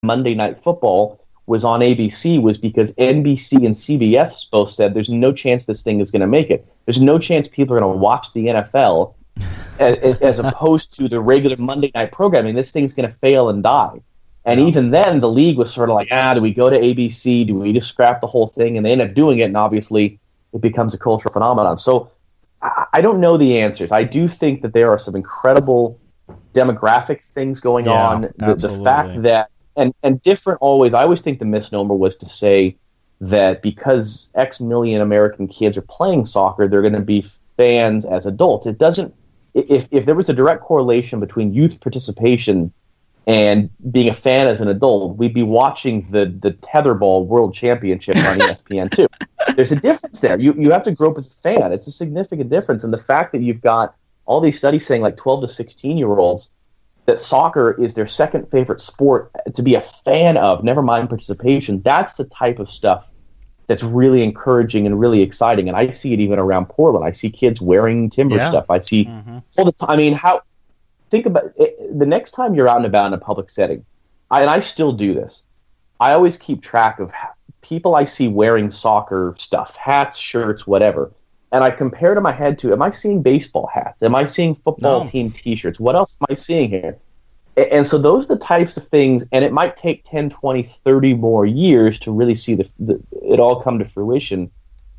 Monday Night Football was on ABC was because NBC and CBS both said there's no chance this thing is going to make it. There's no chance people are going to watch the NFL as opposed to the regular Monday night programming. This thing's going to fail and die. And even then, the league was sort of like, do we go to ABC? Do we just scrap the whole thing? And they end up doing it, and obviously it becomes a cultural phenomenon. So I don't know the answers. I do think that there are some incredible demographic things going on. The fact that, and different always, I always think the misnomer was to say that because X million American kids are playing soccer, they're going to be fans as adults. It doesn't, if there was a direct correlation between youth participation and being a fan as an adult, we'd be watching the tetherball world championship on ESPN too. There's a difference there. You have to grow up as a fan. It's a significant difference. And the fact that you've got all these studies saying like 12 to 16-year-olds that soccer is their second favorite sport to be a fan of, never mind participation, that's the type of stuff that's really encouraging and really exciting. And I see it even around Portland. I see kids wearing Timber stuff. I see all the time. I mean, think about it, the next time you're out and about in a public setting, and I still do this, I always keep track of people I see wearing soccer stuff, hats, shirts, whatever. And I compare it in my head to, am I seeing baseball hats? Am I seeing football team T-shirts? What else am I seeing here? And so those are the types of things, and it might take 10, 20, 30 more years to really see it all come to fruition.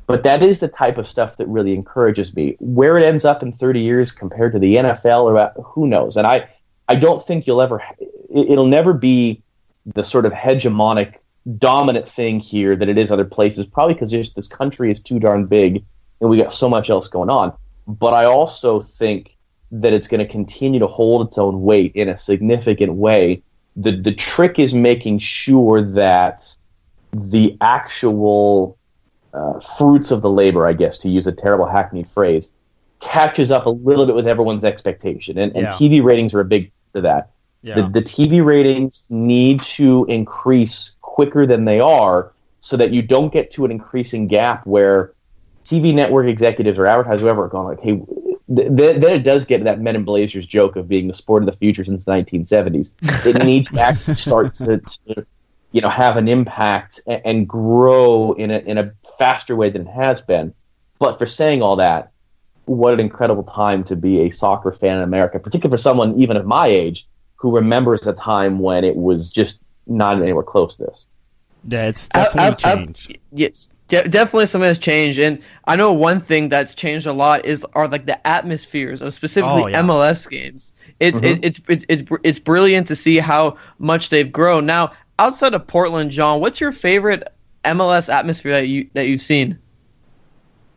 But that is the type of stuff that really encourages me. Where it ends up in 30 years compared to the NFL, or who knows? And I don't think it'll never be the sort of hegemonic, dominant thing here that it is other places, probably because this country is too darn big and we got so much else going on. But I also think that it's going to continue to hold its own weight in a significant way. The trick is making sure that the actual fruits of the labor, I guess, to use a terrible hackneyed phrase, catches up a little bit with everyone's expectation. And TV ratings are a big part of that. Yeah. The TV ratings need to increase quicker than they are so that you don't get to an increasing gap where TV network executives or advertisers, whoever, are going like, hey, then it does get to that Men in Blazers joke of being the sport of the future since the 1970s. It needs to actually start to have an impact and grow in a faster way than it has been. But for saying all that, what an incredible time to be a soccer fan in America, particularly for someone even of my age who remembers a time when it was just not anywhere close to this. Yeah, it's definitely changed. Yes, definitely something has changed. And I know one thing that's changed a lot are like the atmospheres of specifically MLS games. It's brilliant to see how much they've grown. Now, outside of Portland, John, what's your favorite MLS atmosphere that you've seen?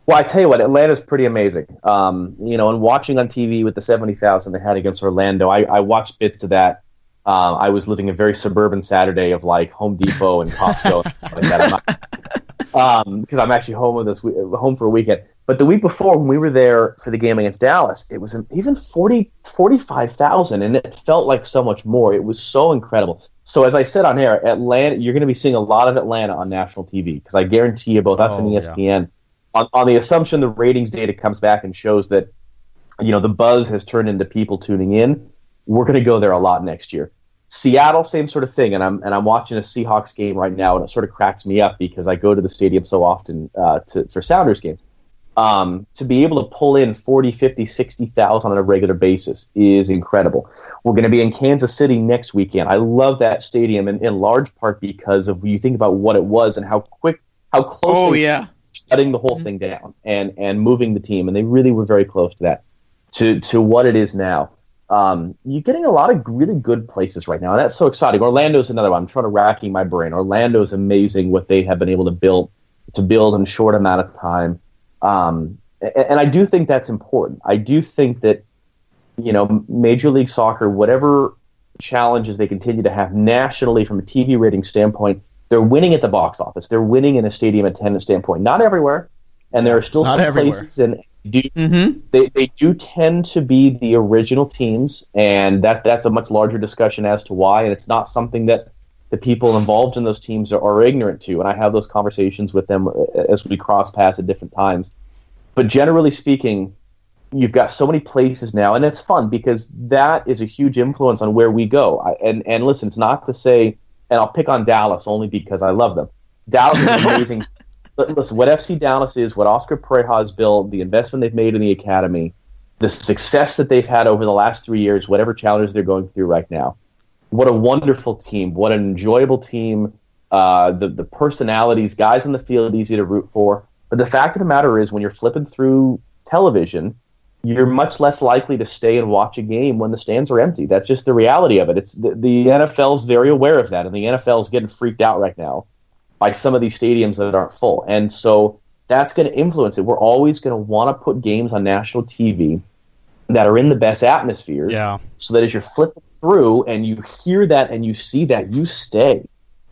Well, I tell you what, Atlanta's pretty amazing. And watching on TV with the 70,000 they had against Orlando, I watched bits of that. I was living a very suburban Saturday of like Home Depot and Costco and like that. Because I'm actually home for a weekend. But the week before, when we were there for the game against Dallas, it was even 45,000, and it felt like so much more. It was so incredible. So as I said on air, Atlanta, you're going to be seeing a lot of Atlanta on national TV, because I guarantee you, both us and ESPN, on the assumption the ratings data comes back and shows that the buzz has turned into people tuning in, we're going to go there a lot next year. Seattle, same sort of thing, and I'm watching a Seahawks game right now, and it sort of cracks me up because I go to the stadium so often for Sounders games. To be able to pull in 40, 50, 60,000 on a regular basis is incredible. We're going to be in Kansas City next weekend. I love that stadium in large part because of you think about what it was and how close shutting the whole thing down and moving the team, and they really were very close to that, to what it is now. You're getting a lot of really good places right now, and that's so exciting. Orlando's another one. I'm trying to racking my brain. Orlando's amazing what they have been able to build in a short amount of time. And I do think that's important. I do think that, Major League Soccer, whatever challenges they continue to have nationally from a TV rating standpoint, they're winning at the box office. They're winning in a stadium attendance standpoint. Not everywhere, and there are still some places, and they do tend to be the original teams, and that's a much larger discussion as to why, and it's not something that the people involved in those teams are ignorant to, and I have those conversations with them as we cross paths at different times. But generally speaking, you've got so many places now, and it's fun because that is a huge influence on where we go. And listen, it's not to say and I'll pick on Dallas only because I love them. Dallas is amazing. Listen, what FC Dallas is, what Oscar Pereja has built, the investment they've made in the academy, the success that they've had over the last 3 years, whatever challenges they're going through right now. What a wonderful team. What an enjoyable team. The personalities, guys in the field, easy to root for. But the fact of the matter is, when you're flipping through television, you're much less likely to stay and watch a game when the stands are empty. That's just the reality of it. It's the NFL's very aware of that, and the NFL is getting freaked out right now by some of these stadiums that aren't full. And so that's going to influence it. We're always going to want to put games on national TV that are in the best atmospheres, so that as you're flipping through and you hear that and you see that, you stay.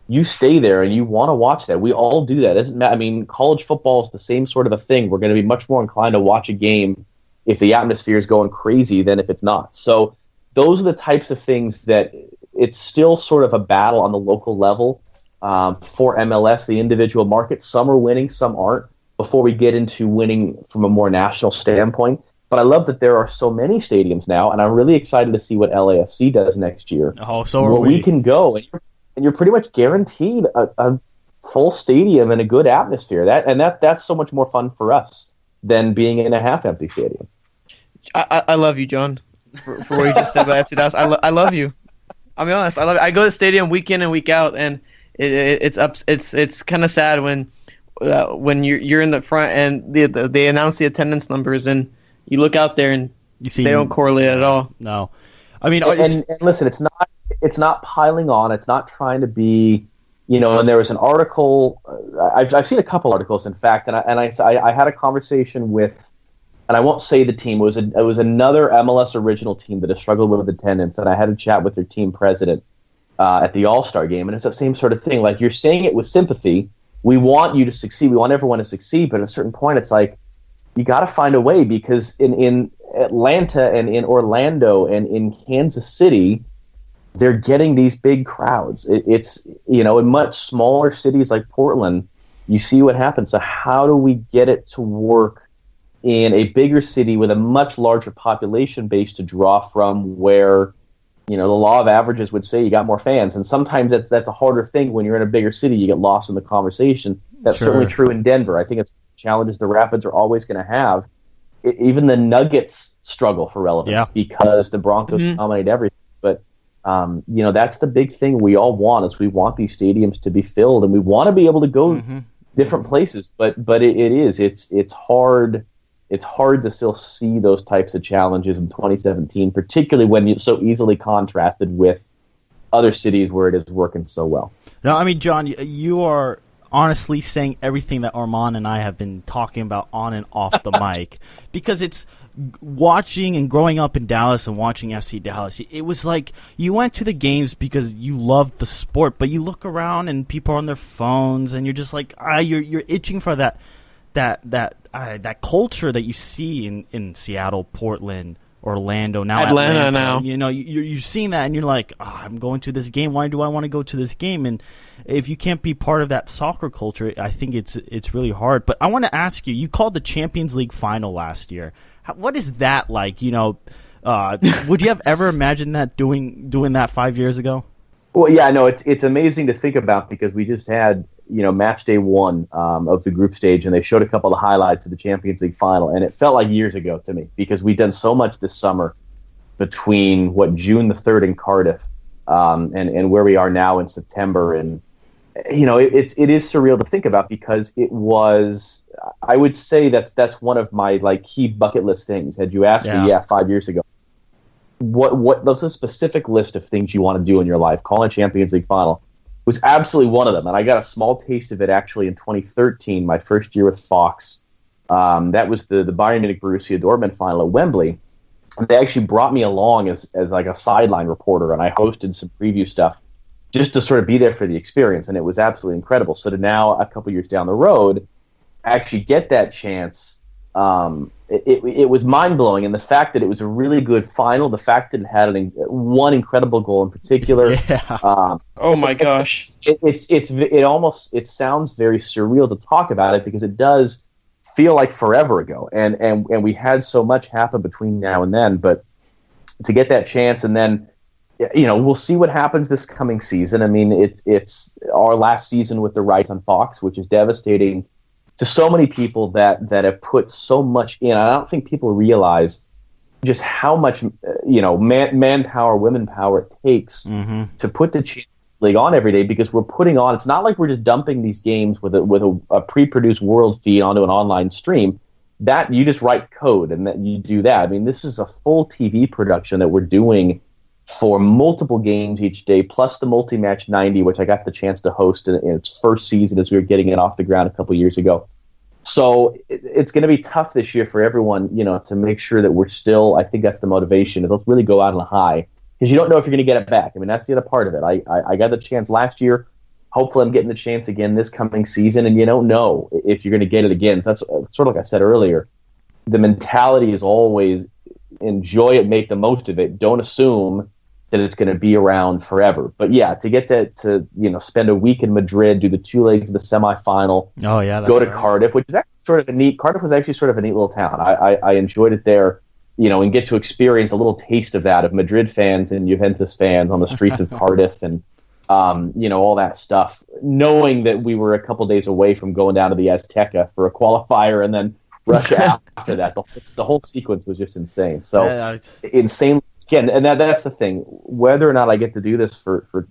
You stay there and you want to watch that. We all do that. I mean, college football is the same sort of a thing. We're going to be much more inclined to watch a game if the atmosphere is going crazy than if it's not. So those are the types of things that it's still sort of a battle on the local level for MLS, the individual market. Some are winning, some aren't, before we get into winning from a more national standpoint. But I love that there are so many stadiums now, and I'm really excited to see what LAFC does next year. Oh, so are we. We can go, and you're pretty much guaranteed a full stadium and a good atmosphere. That's so much more fun for us than being in a half-empty stadium. I love you, John, for what you just said about FC Dallas. I love you. I'll be honest. I love it. I go to the stadium week in and week out, and it's kind of sad when you're in the front and they announce the attendance numbers and you look out there and you see they don't correlate at all. No, I mean, and listen, it's not piling on. It's not trying to be, And there was an article. I've seen a couple articles, in fact, and I had a conversation with. And I won't say the team. It was another MLS original team that has struggled with attendance, and I had a chat with their team president at the All-Star game, and it's the same sort of thing. Like, you're saying it with sympathy. We want you to succeed. We want everyone to succeed, but at a certain point, it's like you got to find a way, because in Atlanta and in Orlando and in Kansas City, they're getting these big crowds. It's in much smaller cities like Portland, you see what happens. So how do we get it to work in a bigger city with a much larger population base to draw from, where the law of averages would say you got more fans? And sometimes that's a harder thing when you're in a bigger city. You get lost in the conversation. That's certainly true in Denver. I think it's challenges the Rapids are always going to have. Even the Nuggets struggle for relevance because the Broncos dominate everything. But that's the big thing we all want, is we want these stadiums to be filled, and we want to be able to go different places. But it's hard. It's hard to still see those types of challenges in 2017, particularly when it's so easily contrasted with other cities where it is working so well. No, I mean, John, you are honestly saying everything that Armand and I have been talking about on and off the mic, because it's watching and growing up in Dallas and watching FC Dallas. It was like you went to the games because you loved the sport, but you look around and people are on their phones, and you're just like, you're itching for that culture that you see in Seattle, Portland, Orlando, now Atlanta. Now you're seeing that, and you're like, I'm going to this game. Why do I want to go to this game? And if you can't be part of that soccer culture, I think it's really hard. But I want to ask you. You called the Champions League final last year. What is that like? Would you have ever imagined that doing that 5 years ago? Well, yeah, no, it's amazing to think about, because we just had match day 1 of the group stage, and they showed a couple of highlights of the Champions League final, and it felt like years ago to me, because we've done so much this summer between June the 3rd in Cardiff and where we are now in September, and it is surreal to think about, because it was, I would say that's one of my key bucket list things. Had you asked me 5 years ago, what's a specific list of things you want to do in your life, calling a Champions League final was absolutely one of them. And I got a small taste of it actually in 2013, my first year with Fox. That was the Bayern Munich Borussia Dortmund final at Wembley. And they actually brought me along as like a sideline reporter, and I hosted some preview stuff just to sort of be there for the experience, and it was absolutely incredible. So to now, a couple years down the road, actually get that chance, it was mind-blowing. And the fact that it was a really good final, the fact that it had one incredible goal in particular. Oh my gosh. It sounds very surreal to talk about it, because it does feel like forever ago. And we had so much happen between now and then, but to get that chance, and then we'll see what happens this coming season. I mean, it's our last season with the rights on Fox, which is devastating to so many people that have put so much in. I don't think people realize just how much, manpower, women power it takes to put the Champions League on every day, because we're putting on. It's not like we're just dumping these games with a pre-produced world feed onto an online stream. That you just write code and that you do that. I mean, this is a full TV production that we're doing for multiple games each day, plus the multi-match 90, which I got the chance to host in its first season as we were getting it off the ground a couple years ago. So it's going to be tough this year for everyone, to make sure that we're still. I think that's the motivation. Is let's really go out on a high, because you don't know if you're going to get it back. I mean, that's the other part of it. I got the chance last year. Hopefully, I'm getting the chance again this coming season, and you don't know if you're going to get it again. So that's sort of like I said earlier. The mentality is always enjoy it, make the most of it. Don't assume that it's going to be around forever. But yeah, to get to spend a week in Madrid, do the 2 legs of the semifinal, go to Cardiff, which is actually sort of a neat. Cardiff was actually sort of a neat little town. I enjoyed it there, and get to experience a little taste of that, of Madrid fans and Juventus fans on the streets of Cardiff, and all that stuff. Knowing that we were a couple days away from going down to the Azteca for a qualifier, and then Russia after that. The whole sequence was just insane. So insane. Again, and that's the thing. Whether or not I get to do this for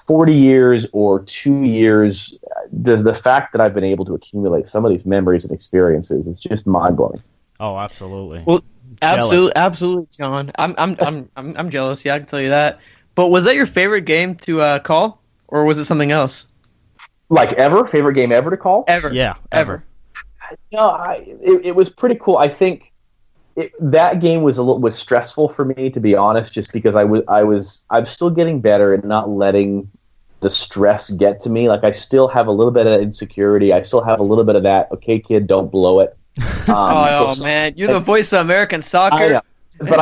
40 years or 2 years, the fact that I've been able to accumulate some of these memories and experiences is just mind blowing. Oh, absolutely. Well, absolutely, John. I'm jealous. Yeah, I can tell you that. But was that your favorite game to call, or was it something else? Like ever? Favorite game ever to call? Ever? Yeah, ever. No, it was pretty cool. I think that game was stressful for me, to be honest, just because I'm still getting better at not letting the stress get to me. Like, I still have a little bit of insecurity. I still have a little bit of that. Okay, kid, don't blow it. Man, you're the voice of American soccer. I know, but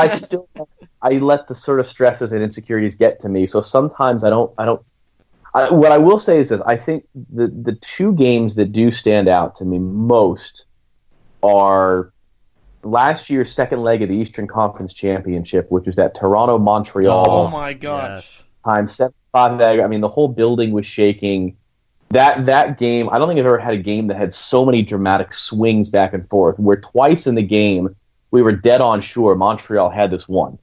I let the sort of stresses and insecurities get to me. So sometimes I don't. What I will say is this: I think the 2 games that do stand out to me most are last year's second leg of the Eastern Conference Championship, which was that Toronto-Montreal. Oh my gosh! Time 7-5. I mean, the whole building was shaking. That game, I don't think I've ever had a game that had so many dramatic swings back and forth, where twice in the game we were dead on sure Montreal had this one,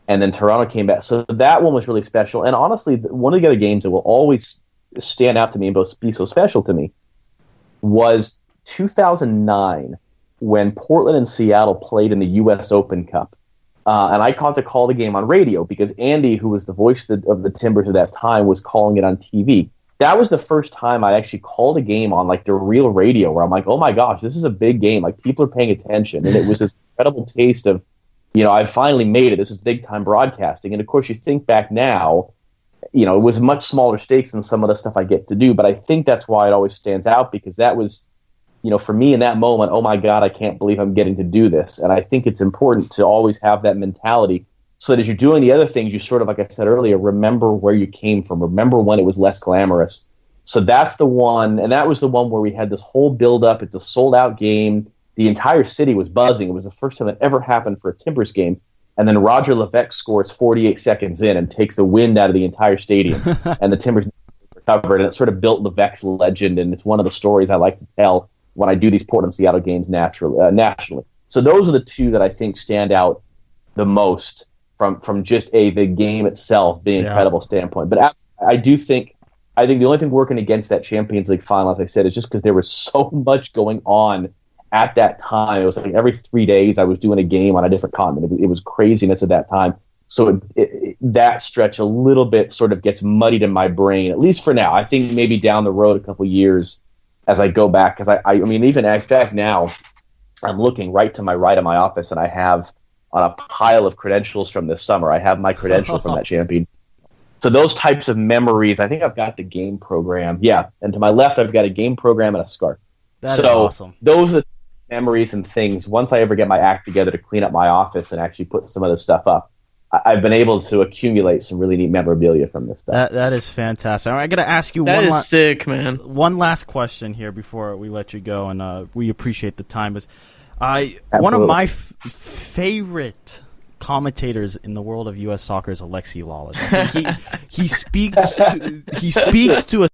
and then Toronto came back. So that one was really special. And honestly, one of the other games that will always stand out to me and be so special to me was 2009, when Portland and Seattle played in the U.S. Open Cup. And I got to call the game on radio because Andy, who was the voice of the Timbers at that time, was calling it on TV. That was the first time I actually called a game on like the real radio, where I'm like, oh my gosh, this is a big game. Like, people are paying attention. And it was this incredible taste of, I finally made it. This is big time broadcasting. And of course, you think back now, it was much smaller stakes than some of the stuff I get to do. But I think that's why it always stands out, because that was, for me in that moment, oh my God, I can't believe I'm getting to do this. And I think it's important to always have that mentality, so that as you're doing the other things, you sort of, like I said earlier, remember where you came from. Remember when it was less glamorous. So that's the one, and that was the one where we had this whole build-up. It's a sold-out game. The entire city was buzzing. It was the first time it ever happened for a Timbers game. And then Roger Levesque scores 48 seconds in and takes the wind out of the entire stadium. And the Timbers recovered, and it sort of built Levesque's legend, and it's one of the stories I like to tell when I do these Portland-Seattle games nationally. So those are the 2 that I think stand out the most from just the game itself being incredible standpoint. But I think the only thing working against that Champions League final, as I said, is just because there was so much going on at that time. It was like every 3 days I was doing a game on a different continent. It was craziness at that time. So that stretch a little bit sort of gets muddied in my brain, at least for now. I think maybe down the road a couple of years as I go back, because I mean, even in fact now, I'm looking right to my right of my office, and I have on a pile of credentials from this summer, I have my credential from that champion. So those types of memories, I think I've got the game program. Yeah, and to my left, I've got a game program and a scarf. That is awesome. Those are the memories and things. Once I ever get my act together to clean up my office and actually put some of this stuff up, I've been able to accumulate some really neat memorabilia from this stuff. That is fantastic. I got to ask you that is sick, man. One last question here before we let you go, and we appreciate the time. One of my favorite commentators in the world of U.S. soccer is Alexi Lalas. I think he speaks to a